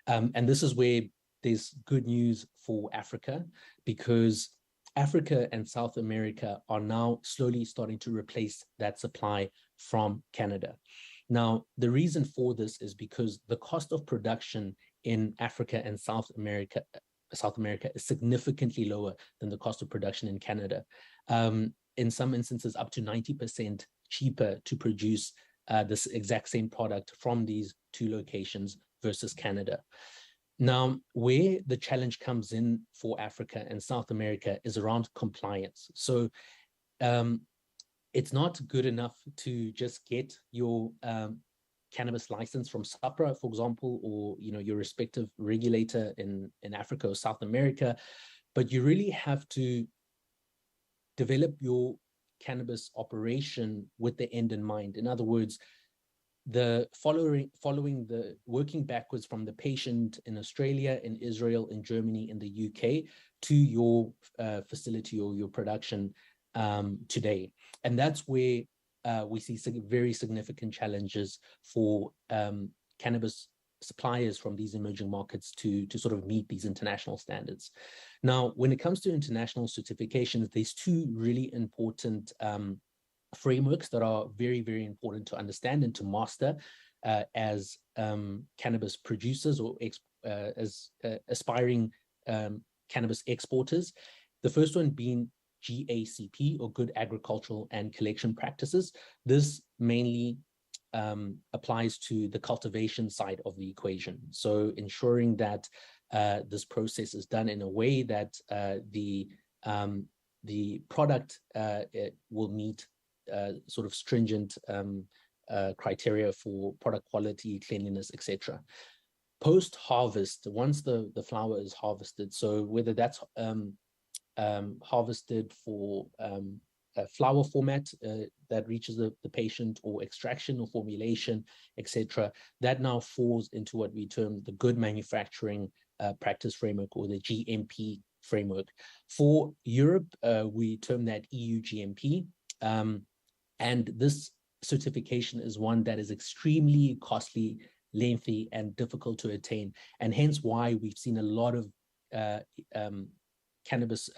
And this is where there's good news for Africa, because Africa and South America are now slowly starting to replace that supply from Canada. Now, the reason for this is because the cost of production in Africa and South America is significantly lower than the cost of production in Canada. In some instances, up to 90% cheaper to produce this exact same product from these two locations versus Canada. Now, where the challenge comes in for Africa and South America is around compliance. So it's not good enough to just get your cannabis license from SAPRA, for example, or your respective regulator in Africa or South America, but you really have to develop your cannabis operation with the end in mind. In other words, working backwards from the patient in Australia, in Israel, in Germany, in the UK to your facility or your production today. And that's where we see very significant challenges for cannabis suppliers from these emerging markets to sort of meet these international standards. Now, when it comes to international certifications, there's two really important frameworks that are very, very important to understand and to master as cannabis producers or as aspiring cannabis exporters. The first one being GACP, or Good Agricultural and Collection Practices. This mainly applies to the cultivation side of the equation. So ensuring that this process is done in a way that the product will meet sort of stringent criteria for product quality, cleanliness, etc. Post-harvest, once the flower is harvested, so whether that's harvested for a flower format that reaches the patient, or extraction or formulation, etc., that now falls into what we term the Good Manufacturing Practice Framework, or the GMP framework. For Europe, we term that EU GMP. And this certification is one that is extremely costly, lengthy, and difficult to attain, and hence why we've seen a lot of cannabis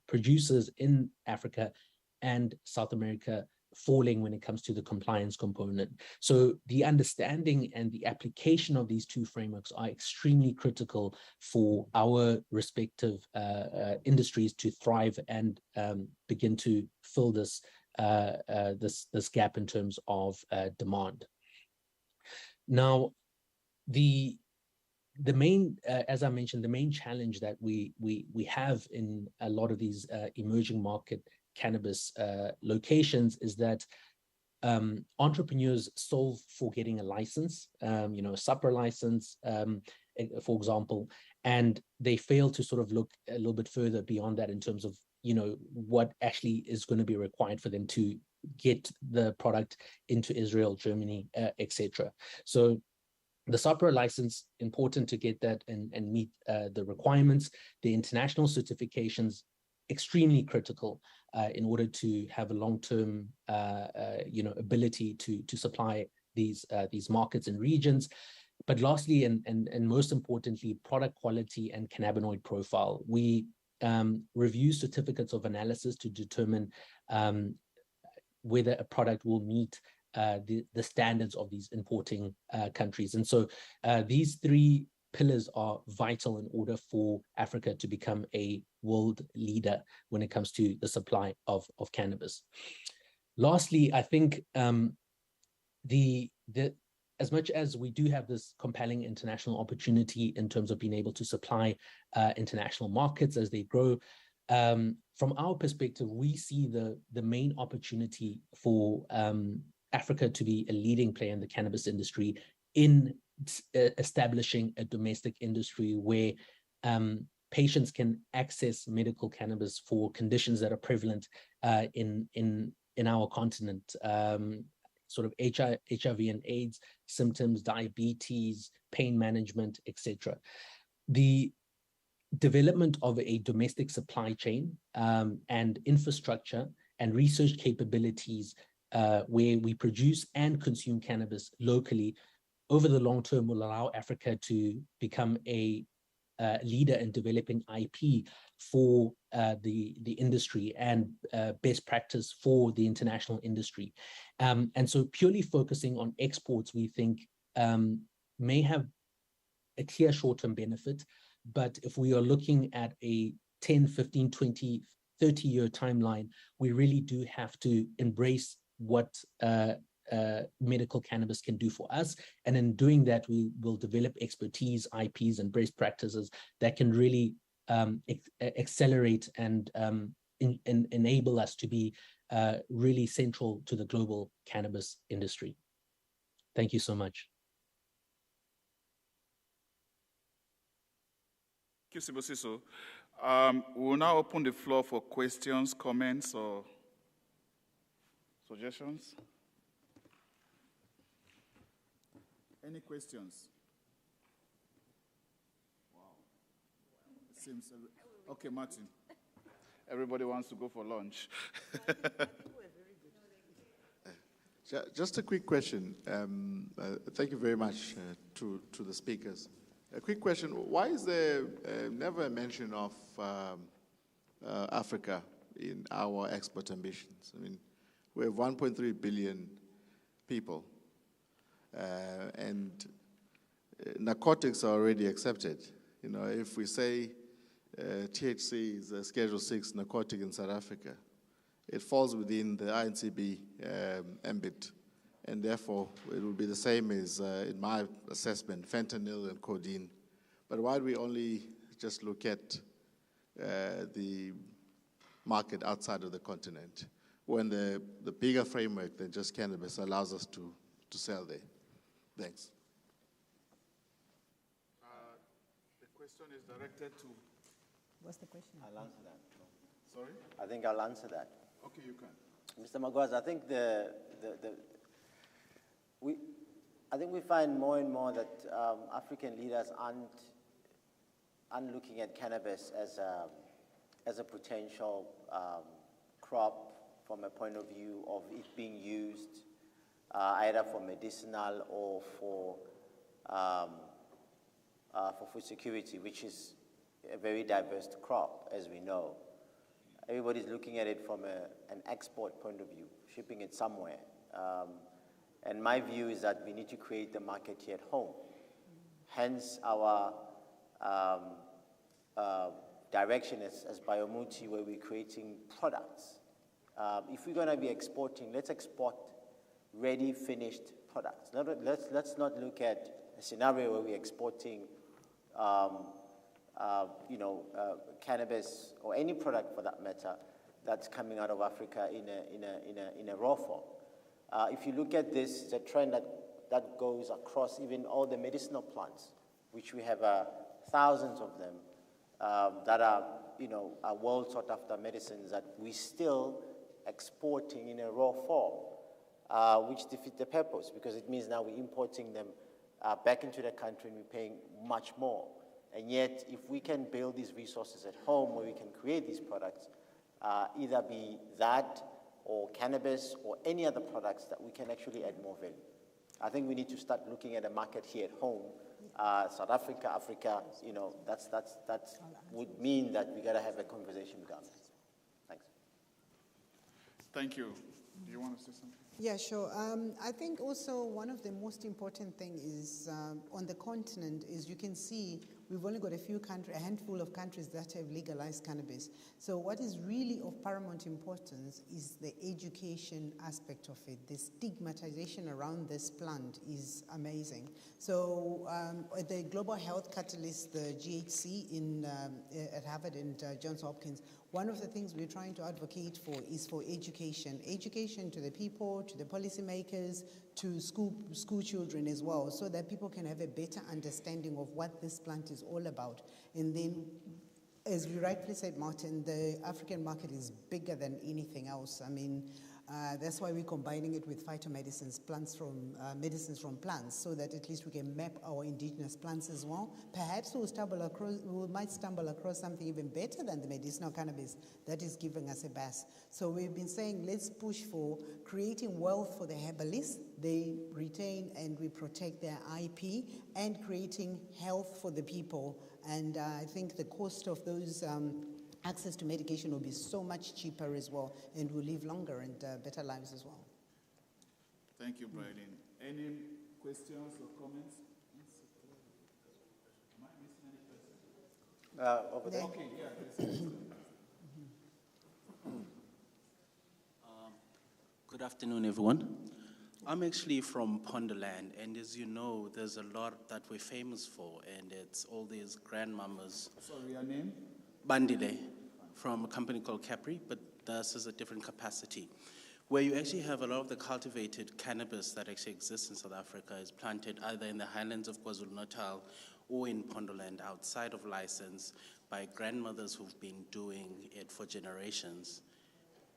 producers in Africa and South America falling when it comes to the compliance component. So the understanding and the application of these two frameworks are extremely critical for our respective industries to thrive and begin to fill this gap in terms of demand. Now, the main, as I mentioned, the main challenge that we have in a lot of these emerging market cannabis locations is that entrepreneurs solve for getting a license, a SAPRA license, for example, and they fail to sort of look a little bit further beyond that in terms of what actually is going to be required for them to get the product into Israel, Germany, etc. So the SAPRA license, important to get that and meet the requirements. The international certifications, extremely critical in order to have a long-term ability to supply these markets and regions. But lastly, and most importantly, product quality and cannabinoid profile. We review certificates of analysis to determine whether a product will meet the standards of these importing countries. And so these three pillars are vital in order for Africa to become a world leader when it comes to the supply of cannabis. Lastly, I think the as much as we do have this compelling international opportunity in terms of being able to supply international markets as they grow, from our perspective, we see the main opportunity for Africa to be a leading player in the cannabis industry in establishing a domestic industry where patients can access medical cannabis for conditions that are prevalent in our continent, sort of HIV and AIDS symptoms, diabetes, pain management, etc. The development of a domestic supply chain and infrastructure and research capabilities where we produce and consume cannabis locally over the long term will allow Africa to become a leader in developing IP for the industry and best practice for the international industry. And so purely focusing on exports, we think may have a clear short-term benefit. But if we are looking at a 10, 15, 20, 30-year timeline, we really do have to embrace what medical cannabis can do for us. And in doing that, we will develop expertise, IPs, and best practices that can really accelerate and enable us to be really central to the global cannabis industry. Thank you so much.
Thank you, Sibosiso. We will now open the floor for questions, comments, or suggestions. Any questions? Wow. It seems okay, Martin. Everybody wants to go for lunch.
Just a quick question. Thank you very much to the speakers. A quick question. Why is there never a mention of Africa in our export ambitions? I mean, we have 1.3 billion people, and narcotics are already accepted. You know, if we say THC is a Schedule 6 narcotic in South Africa, it falls within the INCB ambit, and therefore it will be the same as, in my assessment, fentanyl and codeine. But why do we only just look at the market outside of the continent when the bigger framework than just cannabis allows us to sell there? Thanks.
The question is directed to...
What's the question?
I'll answer that.
Sorry?
I think I'll answer that.
Okay, you can.
Mr. Magwaza, I think we find more and more that African leaders aren't looking at cannabis as a potential crop from a point of view of it being used either for medicinal or for food security, which is a very diverse crop, as we know. Everybody's looking at it from an export point of view, shipping it somewhere. And my view is that we need to create the market here at home. Hence our direction as Biomotive, where we're creating products. If we're going to be exporting, let's export ready, finished products. Let's not look at a scenario where we're exporting cannabis or any product for that matter that's coming out of Africa in a raw form. If you look at this, it's a trend that goes across even all the medicinal plants, which we have thousands of them that are well sought after medicines that we still exporting in a raw form, which defeats the purpose because it means now we're importing them back into the country and we're paying much more. And yet, if we can build these resources at home where we can create these products, either be that or cannabis or any other products that we can actually add more value. I think we need to start looking at a market here at home. South Africa, Africa, that would mean that we got to have a conversation with governments. Thanks.
Thank you. Do you want to say something?
Yeah, sure. I think also one of the most important things is on the continent is you can see we've only got a handful of countries that have legalized cannabis. So what is really of paramount importance is the education aspect of it. The stigmatization around this plant is amazing. So the Global Health Catalyst, the GHC at Harvard and Johns Hopkins, one of the things we're trying to advocate for is for education. Education to the people, to the policymakers, to school children as well, so that people can have a better understanding of what this plant is all about. And then, as you rightly said, Martin, the African market is bigger than anything else. I mean, that's why we're combining it with phytomedicines, medicines from plants, so that at least we can map our indigenous plants as well. Perhaps we might stumble across something even better than the medicinal cannabis that is giving us a buzz. So we've been saying, let's push for creating wealth for the herbalists. They retain and we protect their IP, and creating health for the people. And I think the cost of those access to medication will be so much cheaper as well, and we'll live longer and better lives as well.
Thank you, Briley. Any questions or comments? Am I missing any questions?
Over there.
Okay, yeah.
Good afternoon, everyone. I'm actually from Ponderland, and as you know, there's a lot that we're famous for, and it's all these grandmamas.
Sorry, your name?
Bandile, from a company called Capri, but this is a different capacity, where you actually have a lot of the cultivated cannabis that actually exists in South Africa is planted either in the highlands of KwaZulu-Natal or in Ponderland outside of license by grandmothers who've been doing it for generations.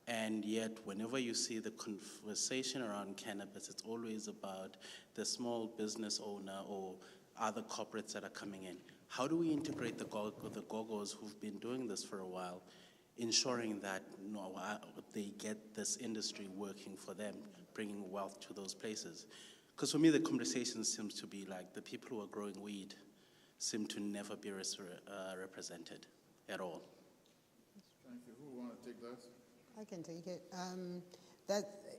And yet, whenever you see the conversation around cannabis, it's always about the small business owner or other corporates that are coming in. How do we integrate the gogos who've been doing this for a while, ensuring that they get this industry working for them, bringing wealth to those places? Because for me, the conversation seems to be like the people who are growing weed seem to never be represented at all.
Thank you. Who want to take that?
I can take it.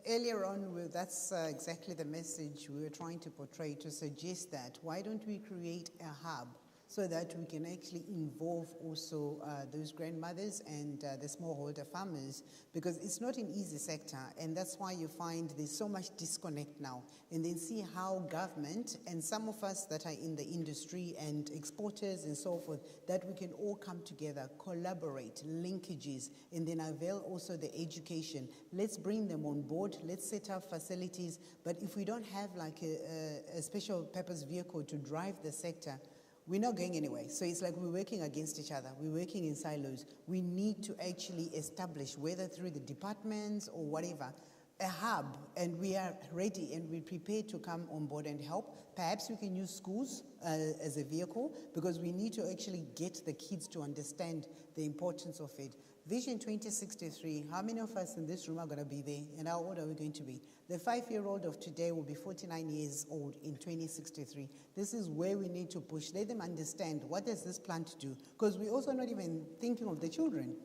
Earlier on, that's exactly the message we were trying to portray, to suggest that why don't we create a hub so that we can actually involve also those grandmothers and the smallholder farmers, because it's not an easy sector, and that's why you find there's so much disconnect now. And then see how government and some of us that are in the industry and exporters and so forth, that we can all come together, collaborate, linkages, and then avail also the education. Let's bring them on board, let's set up facilities, but if we don't have like a special purpose vehicle to drive the sector, we're not going anywhere. So it's like we're working against each other. We're working in silos. We need to actually establish, whether through the departments or whatever, a hub, and we are ready and we're prepared to come on board and help. Perhaps we can use schools as a vehicle, because we need to actually get the kids to understand the importance of it. Vision 2063, how many of us in this room are going to be there, and how old are we going to be? The 5-year-old of today will be 49 years old in 2063. This is where we need to push. Let them understand, what does this plant do? Because we're also not even thinking of the children.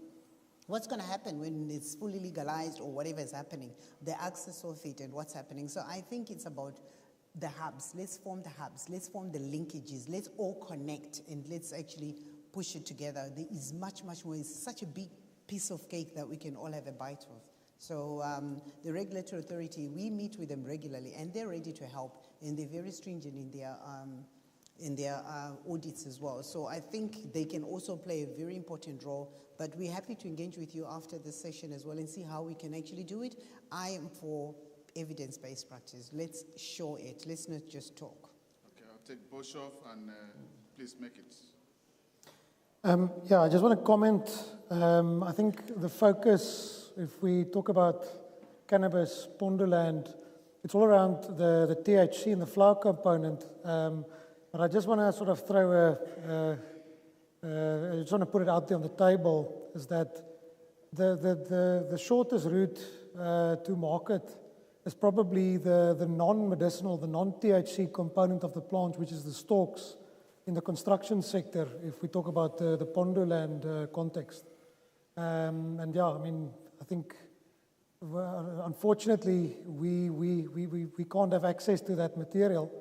What's going to happen when it's fully legalized or whatever is happening? The access of it and what's happening. So I think it's about the hubs. Let's form the hubs. Let's form the linkages. Let's all connect and let's actually push it together. There is much, much more. It's such a big piece of cake that we can all have a bite of. So the regulatory authority, we meet with them regularly, and they're ready to help, and they're very stringent in their audits as well. So I think they can also play a very important role, but we're happy to engage with you after this session as well and see how we can actually do it. I am for evidence-based practice. Let's show it. Let's not just talk.
Okay, I'll take Boshoff, and please make it.
Yeah, I just want to comment. I think the focus, if we talk about cannabis, Ponderland, it's all around the THC and the flower component. But I just want to sort of throw I just want to put it out there on the table, is that the shortest route to market is probably the non-medicinal, the non-THC component of the plant, which is the stalks in the construction sector, if we talk about the Ponderland context. And yeah, I mean, I think unfortunately we can't have access to that material.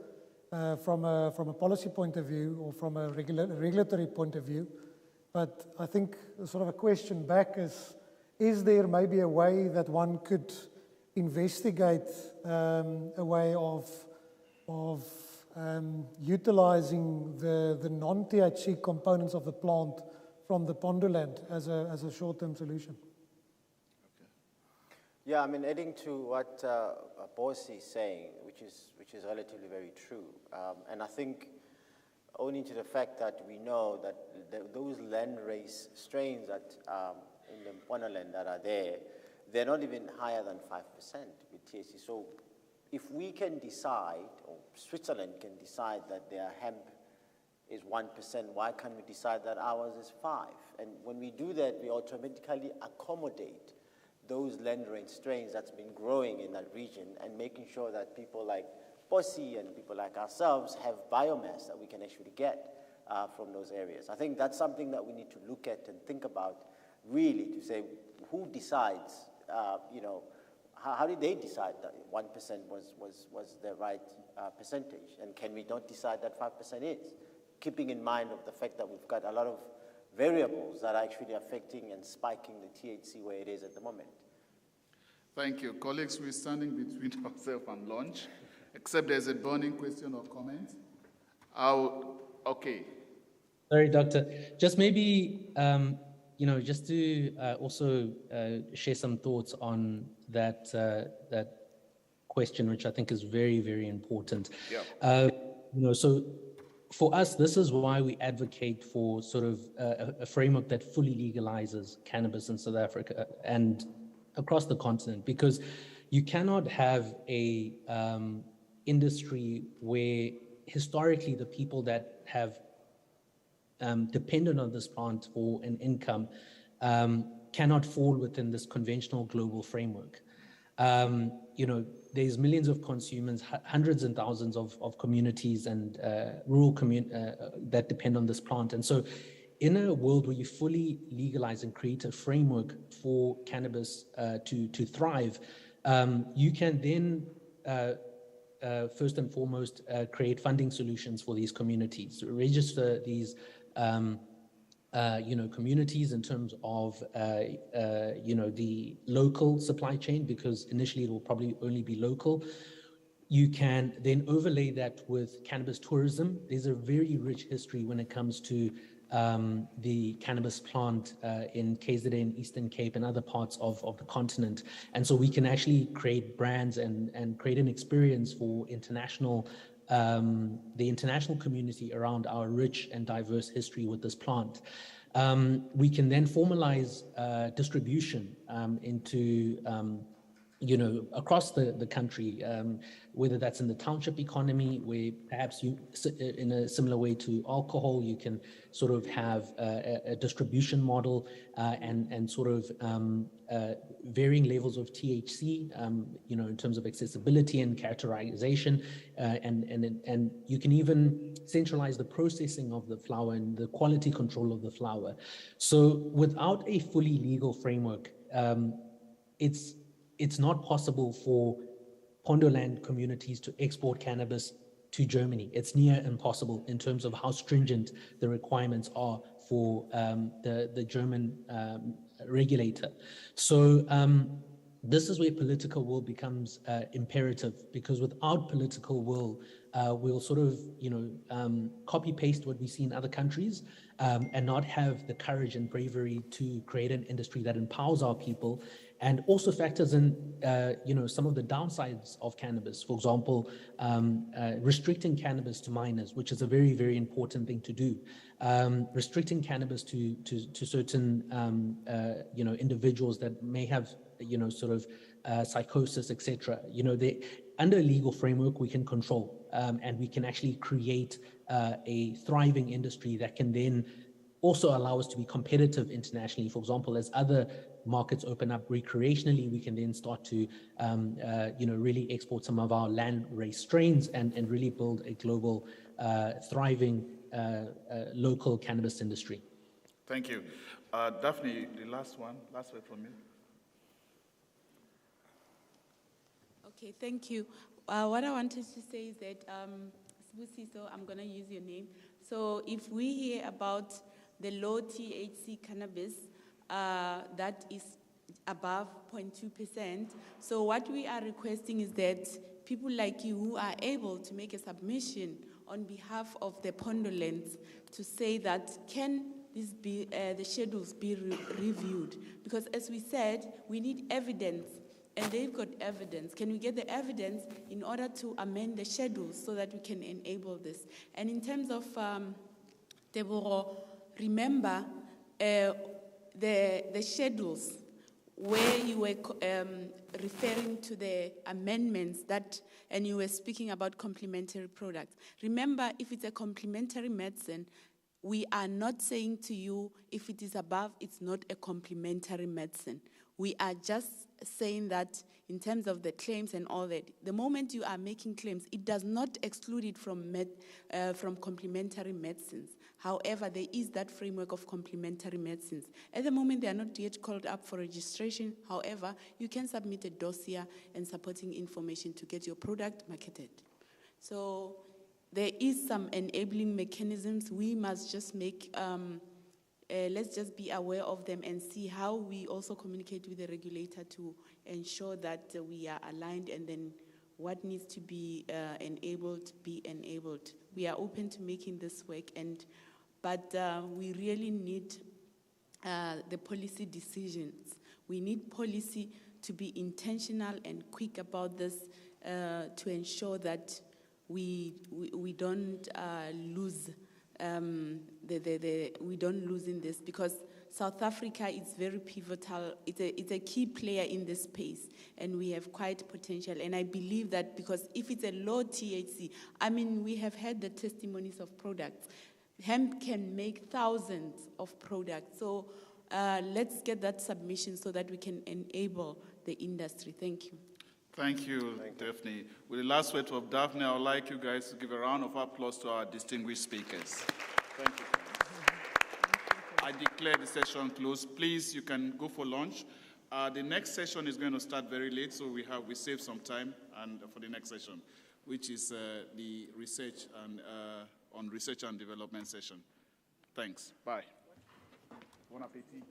from a policy point of view or from a regulatory point of view. But I think sort of a question back is there maybe a way that one could investigate a way of utilizing the non-THC components of the plant from the ponderland as a short-term solution?
Yeah, I mean, adding to what Boss is saying, which is relatively very true, and I think owing to the fact that we know that those land-raised strains that in the ponderland that are there, they're not even higher than 5% with THC. So if we can decide, or Switzerland can decide that their hemp is 1%, why can't we decide that ours is 5%? And when we do that, we automatically accommodate those land-range strains that's been growing in that region and making sure that people like Bossy and people like ourselves have biomass that we can actually get from those areas. I think that's something that we need to look at and think about really to say who decides, how did they decide that 1% was the right percentage? And can we not decide that 5% is? Keeping in mind of the fact that we've got a lot of variables that are actually affecting and spiking the THC where it is at the moment.
Thank you. Colleagues, we're standing between ourselves and lunch, except there's a burning question or comment. Okay.
Sorry, Doctor. Just maybe, just to also share some thoughts on that question, which I think is very, very important.
Yeah.
So for us, this is why we advocate for sort of a framework that fully legalizes cannabis in South Africa and across the continent, because you cannot have a industry where historically the people that have depended on this plant for an income cannot fall within this conventional global framework. There's millions of consumers, hundreds and thousands of communities and rural that depend on this plant. And so in a world where you fully legalize and create a framework for cannabis to thrive, you can then first and foremost create funding solutions for these communities, register these communities in terms of, the local supply chain, because initially it will probably only be local. You can then overlay that with cannabis tourism. There's a very rich history when it comes to the cannabis plant in KZN, Eastern Cape, and other parts of the continent. And so we can actually create brands and create an experience for the international community around our rich and diverse history with this plant. We can then formalize distribution into across the country, whether that's in the township economy, where perhaps you, in a similar way to alcohol, you can sort of have a distribution model and sort of varying levels of THC, in terms of accessibility and characterization, and you can even centralize the processing of the flower and the quality control of the flower. So without a fully legal framework, it's not possible for ponderland communities to export cannabis to Germany. It's near impossible in terms of how stringent the requirements are for the German regulator. So this is where political will becomes imperative, because without political will, we'll sort of, copy paste what we see in other countries and not have the courage and bravery to create an industry that empowers our people and also factors in, some of the downsides of cannabis. For example, restricting cannabis to minors, which is a very, very important thing to do. Restricting cannabis to certain, individuals that may have, psychosis, etc. Under a legal framework, we can control, and we can actually create a thriving industry that can then also allow us to be competitive internationally. For example, as other markets open up recreationally, we can then start to, really export some of our land-raised strains and really build a global, thriving, local cannabis industry.
Thank you. Daphne, the last word from you.
Okay, thank you. What I wanted to say is that So I'm going to use your name. So if we hear about the low THC cannabis, that is above 0.2%. So what we are requesting is that people like you who are able to make a submission on behalf of the Pondolands to say that can this be, the schedules be reviewed? Because as we said, we need evidence, and they've got evidence. Can we get the evidence in order to amend the schedules so that we can enable this? And in terms of Teboro, remember the schedules where you were referring to the amendments that, and you were speaking about complementary products. Remember, if it's a complementary medicine, we are not saying to you, if it is above, it's not a complementary medicine. We are just saying that in terms of the claims and all that, the moment you are making claims, it does not exclude it from complementary medicines. However, there is that framework of complementary medicines. At the moment, they are not yet called up for registration. However, you can submit a dossier and supporting information to get your product marketed. So there is some enabling mechanisms. We must just make, let's just be aware of them and see how we also communicate with the regulator to ensure that we are aligned, and then what needs to be enabled, be enabled. We are open to making this work, but we really need the policy decisions. We need policy to be intentional and quick about this to ensure that we don't lose we don't lose in this, because South Africa is very pivotal. It's a key player in this space, and we have quite potential. And I believe that because if it's a low THC, I mean, we have had the testimonies of products. Hemp can make thousands of products. So let's get that submission so that we can enable the industry. Thank you.
Thank you, Daphne. With the last word of Daphne, I would like you guys to give a round of applause to our distinguished speakers. Thank you. I declare the session closed. Please, you can go for lunch. The next session is going to start very late, so we save some time for the next session, which is the research and on research and development session. Thanks. Bye. Bon appétit.